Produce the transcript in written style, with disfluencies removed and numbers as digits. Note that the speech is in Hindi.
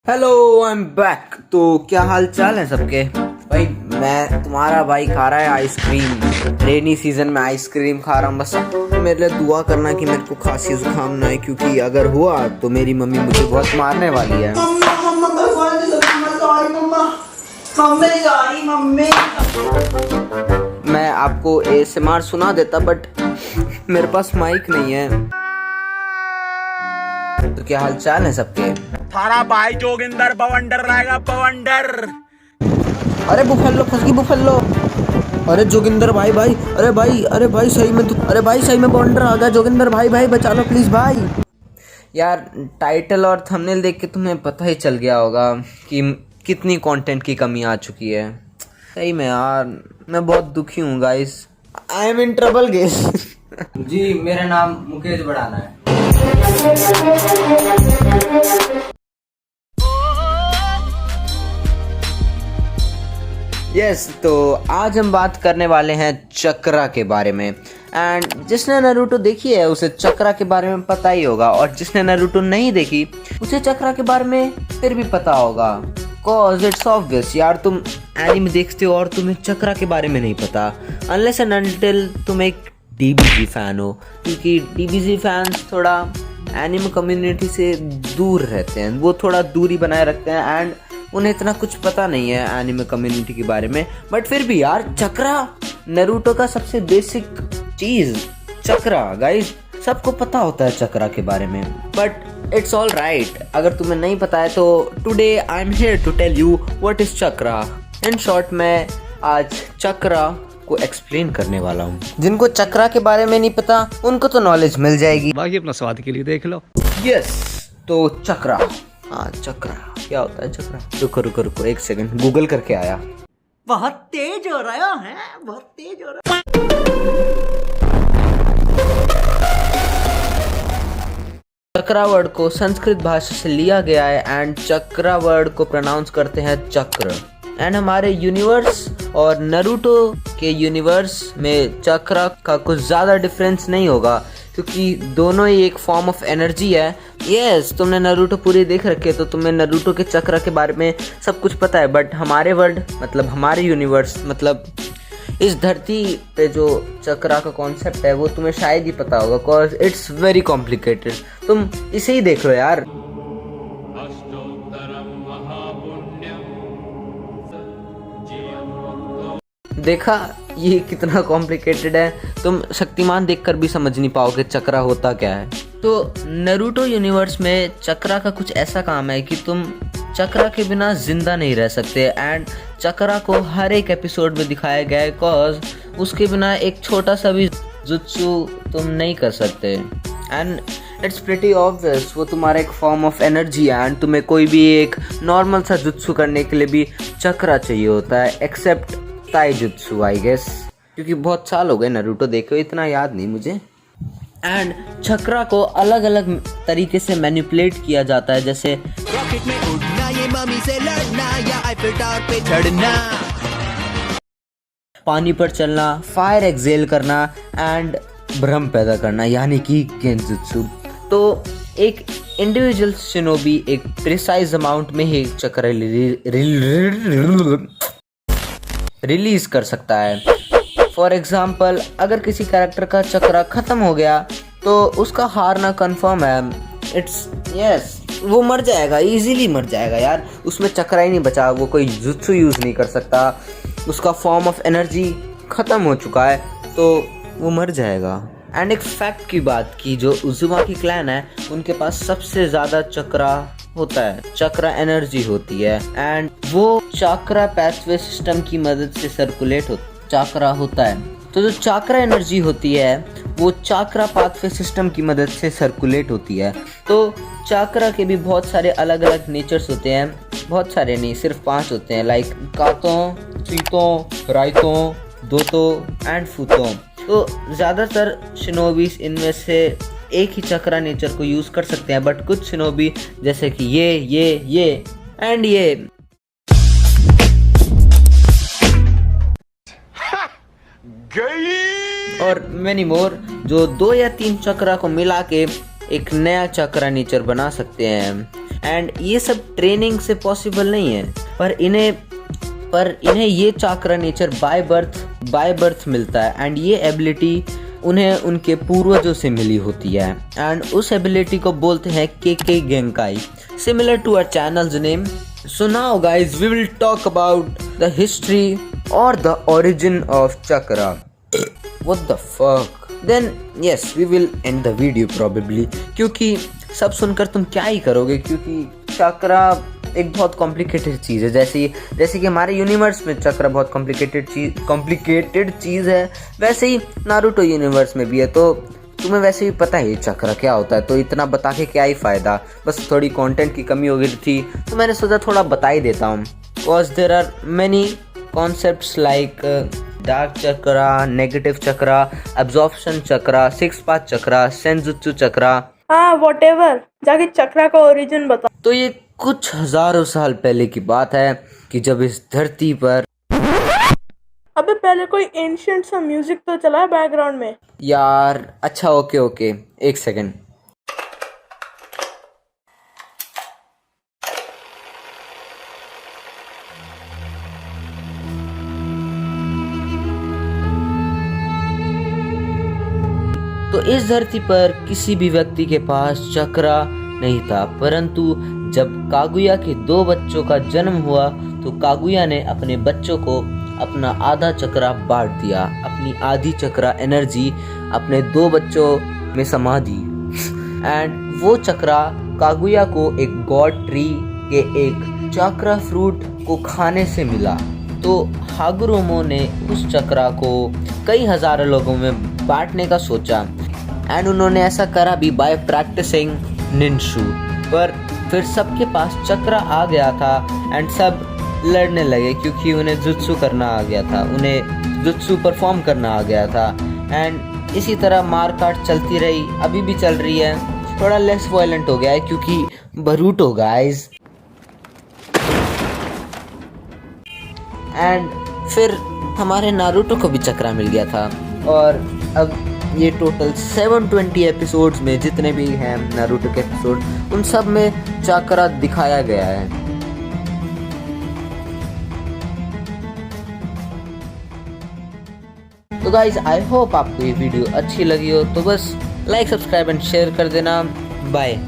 Hello I am back. तो क्या हाल चाल है सबके। भाई मैं तुम्हारा भाई खा रहा है आइसक्रीम। रेनी सीजन में आइसक्रीम खा रहा हूँ। बस मेरे लिए दुआ करना कि मेरे को खांसी जुकाम ना है, क्योंकि अगर हुआ तो मेरी मम्मी मुझे बहुत मारने वाली है। मैं आपको एएसएमआर सुना देता बट मेरे पास माइक नहीं है। तो क्या हाल चाल है सबके। थारा भाई जोगिंदर बवंडर रहेगा बवंडर। अरे बुफल्लो फंस गई बुफल्लो। अरे जोगिंदर भाई भाई, अरे भाई सही में अरे भाई सही में बॉन्डर आ गया। जोगिंदर भाई भाई बचा लो प्लीज भाई। यार टाइटल और थंबनेल देख के तुम्हें पता ही चल गया होगा कि कितनी कंटेंट की कमी आ चुकी है। सही में यार मैं बहुत दुखी हूँ guys. I am in trouble guys. जी मेरा नाम मुकेश बढ़ाना है। यस तो आज हम बात करने वाले हैं चक्रा के बारे में। एंड जिसने नारुतो देखी है उसे चक्रा के बारे में पता ही होगा, और जिसने नारुतो नहीं देखी उसे चक्रा के बारे में फिर भी पता होगा। कॉज इट्स ऑब्वियस यार, तुम एनिमे देखते हो और तुम्हें चक्रा के बारे में नहीं पता अनलेस एंड अनटिल तुम एक डीबीजी फैन हो, क्योंकि डीबीजी फैंस थोड़ा एनिमे कम्युनिटी से दूर रहते हैं। वो थोड़ा दूरी बनाए रखते हैं एंड उन्हें इतना कुछ पता नहीं है एनिमे कम्युनिटी के बारे में। बट फिर भी यार चक्रा नारुतो का सबसे बेसिक चीज चक्रा गाइस, सबको पता होता है चक्रा के बारे में। बट इट्स ऑल राइट, अगर तुम्हें नहीं पता है तो today I am here to tell you what is chakra. In short मैं आज चक्रा को एक्सप्लेन करने वाला हूँ। जिनको चक्रा के बारे में नहीं पता उनको तो नॉलेज मिल जाएगी, बाकी अपना स्वाद के लिए देख लो। यस तो चक्रा, हाँ चक्रा क्या होता है चक्रा। रुको रुको रुको एक सेकंड, गूगल करके आया। बहुत तेज हो रहा है, बहुत तेज हो रहा है। चक्रा वर्ड को संस्कृत भाषा से लिया गया है एंड चक्रा वर्ड को प्रोनाउंस करते हैं चक्र। एंड हमारे यूनिवर्स और नारुतो के यूनिवर्स में चक्रा का कुछ ज़्यादा डिफरेंस नहीं होगा, क्योंकि दोनों ही एक फॉर्म ऑफ एनर्जी है। यस तुमने नारुतो पूरी देख रखी है तो तुम्हें नारुतो के चक्रा के बारे में सब कुछ पता है। बट हमारे वर्ल्ड मतलब हमारे यूनिवर्स मतलब इस धरती पे जो चक्रा का कॉन्सेप्ट है वो तुम्हें शायद ही पता होगा, कॉज इट्स वेरी कॉम्प्लिकेटेड। तुम इसे ही देख लो यार। देखा ये कितना कॉम्प्लिकेटेड है, तुम शक्तिमान देखकर भी समझ नहीं पाओगे चक्रा होता क्या है। तो नारुतो यूनिवर्स में चक्रा का कुछ ऐसा काम है कि तुम चक्रा के बिना जिंदा नहीं रह सकते। एंड चक्रा को हर एक एपिसोड में दिखाया गया है, कॉज उसके बिना एक छोटा सा भी जुत्सु तुम नहीं कर सकते। एंड इट्स प्रिटी ऑब्वियस, वो तुम्हारा एक फॉर्म ऑफ एनर्जी है एंड तुम्हें कोई भी एक नॉर्मल सा जुत्सु करने के लिए भी चक्रा चाहिए होता है, एक्सेप्ट ताइजुत्सु आई गेस, क्योंकि बहुत साल हो गए नारुतो देखे हुए, इतना याद नहीं मुझे। एंड चक्रा को अलग अलग तरीके से मैनिपुलेट किया जाता है, जैसे रॉकेट में उड़ना, ये मम्मी से लड़ना, या आईफिल टावर पे चढ़ना, पानी पर चलना, फायर एक्सेल करना एंड भ्रम पैदा करना, यानी कि गेंजुत्सु। तो एक इंडिविजुअल शिनोबी एक प्रिसाइज अमाउंट में ही चक्रा रिलीज कर सकता है। फॉर एग्जाम्पल अगर किसी कैरेक्टर का चक्रा खत्म हो गया तो उसका हारना कंफर्म है। इट्स यस वो मर जाएगा, इजीली मर जाएगा यार, उसमें चक्रा ही नहीं बचा, वो कोई जुत्सु यूज नहीं कर सकता, उसका फॉर्म ऑफ एनर्जी खत्म हो चुका है तो वो मर जाएगा। एंड एक फैक्ट की बात की, जो उजुमाकी क्लैन है उनके पास सबसे ज्यादा चक्रा होता है, चक्रा एनर्जी होती है एंड वो चक्रा पैथवे सिस्टम की मदद से सर्कुलेट चक्रा होता है। तो जो चक्रा एनर्जी होती है वो चक्रा पाथवे सिस्टम की मदद से सर्कुलेट होती है। तो चक्रा के भी बहुत सारे अलग अलग नेचर्स होते हैं, बहुत सारे नहीं सिर्फ 5 होते हैं, लाइक कातो, चीतो, राइतो, दोतो एंड फूतो। तो ज़्यादातर शिनोबीस इनमें से एक ही चक्रा नेचर को यूज कर सकते हैं, बट कुछ शिनोबी जैसे कि ये एंड ये और मेनी मोर जो 2 या 3 चक्रा को मिला के एक नया चक्रा नेचर बना सकते हैं। एंड ये सब ट्रेनिंग से पॉसिबल नहीं है, पर इन्हें ये चाक्रा नेचर बाय बर्थ मिलता है एंड ये एबिलिटी उन्हें उनके पूर्वजों से मिली होती है एंड उस एबिलिटी को बोलते हैं केके गेंकाई, similar to our channels name. So now guys we will talk about the history और the origin of chakra. What the fuck. Then yes we will end the video probably, क्योंकि सब सुनकर तुम क्या ही करोगे, क्योंकि चक्रा एक बहुत कॉम्प्लिकेटेड चीज़ है. जैसे कि हमारे यूनिवर्स में चक्र बहुत कॉम्प्लिकेटेड चीज़ है, वैसे ही नारुतो यूनिवर्स में भी है. तो तुम्हें वैसे भी पता है चक्र क्या होता है, तो इतना बता के क्या ही फ़ायदा. बस थोड़ी कंटेंट की कमी हो गई थी तो मैंने सोचा थोड़ा बता ही देता हूँ. Because there are many concepts like dark chakra, negative chakra, absorption chakra, six path chakra, सेंजुत्सु चक्रा. हाँ व्हाटएवर, जाके चक्रा का ओरिजिन बता. तो ये कुछ हजारों साल पहले की बात है कि जब इस धरती पर, अबे पहले कोई एंशिएंट सा म्यूजिक तो चला है बैकग्राउंड में. यार अच्छा ओके एक सेकंड. तो इस धरती पर किसी भी व्यक्ति के पास चक्रा नहीं था, परंतु जब कागुया के 2 बच्चों का जन्म हुआ तो कागुया ने अपने बच्चों को अपना आधा चक्रा बांट दिया. अपनी आधी चक्रा एनर्जी अपने 2 बच्चों में समा दी एंड वो चक्रा कागुया को एक गॉड ट्री के एक चक्रा फ्रूट को खाने से मिला. तो हागुरोमो ने उस चक्रा को कई हजारों लोगों में बांटने का सोचा एंड उन्होंने ऐसा करा भी बाय प्रैक्टिसिंग निंशु. पर फिर सबके पास चक्रा आ गया था एंड सब लड़ने लगे क्योंकि उन्हें जुत्सु करना आ गया था, उन्हें जुत्सु परफॉर्म करना आ गया था. एंड इसी तरह मारकाट चलती रही, अभी भी चल रही है. थोड़ा लेस वायलेंट हो गया है क्योंकि बरूटो गाइस. एंड फिर हमारे नारुतो को भी चक्रा मिल गया था और अब ये टोटल 720 एपिसोड्स में जितने भी हैं नारुतो के एपिसोड, उन सब में चक्रा दिखाया गया है. तो गाइज आई होप आपको ये वीडियो अच्छी लगी हो, तो बस लाइक सब्सक्राइब एंड शेयर कर देना. बाय.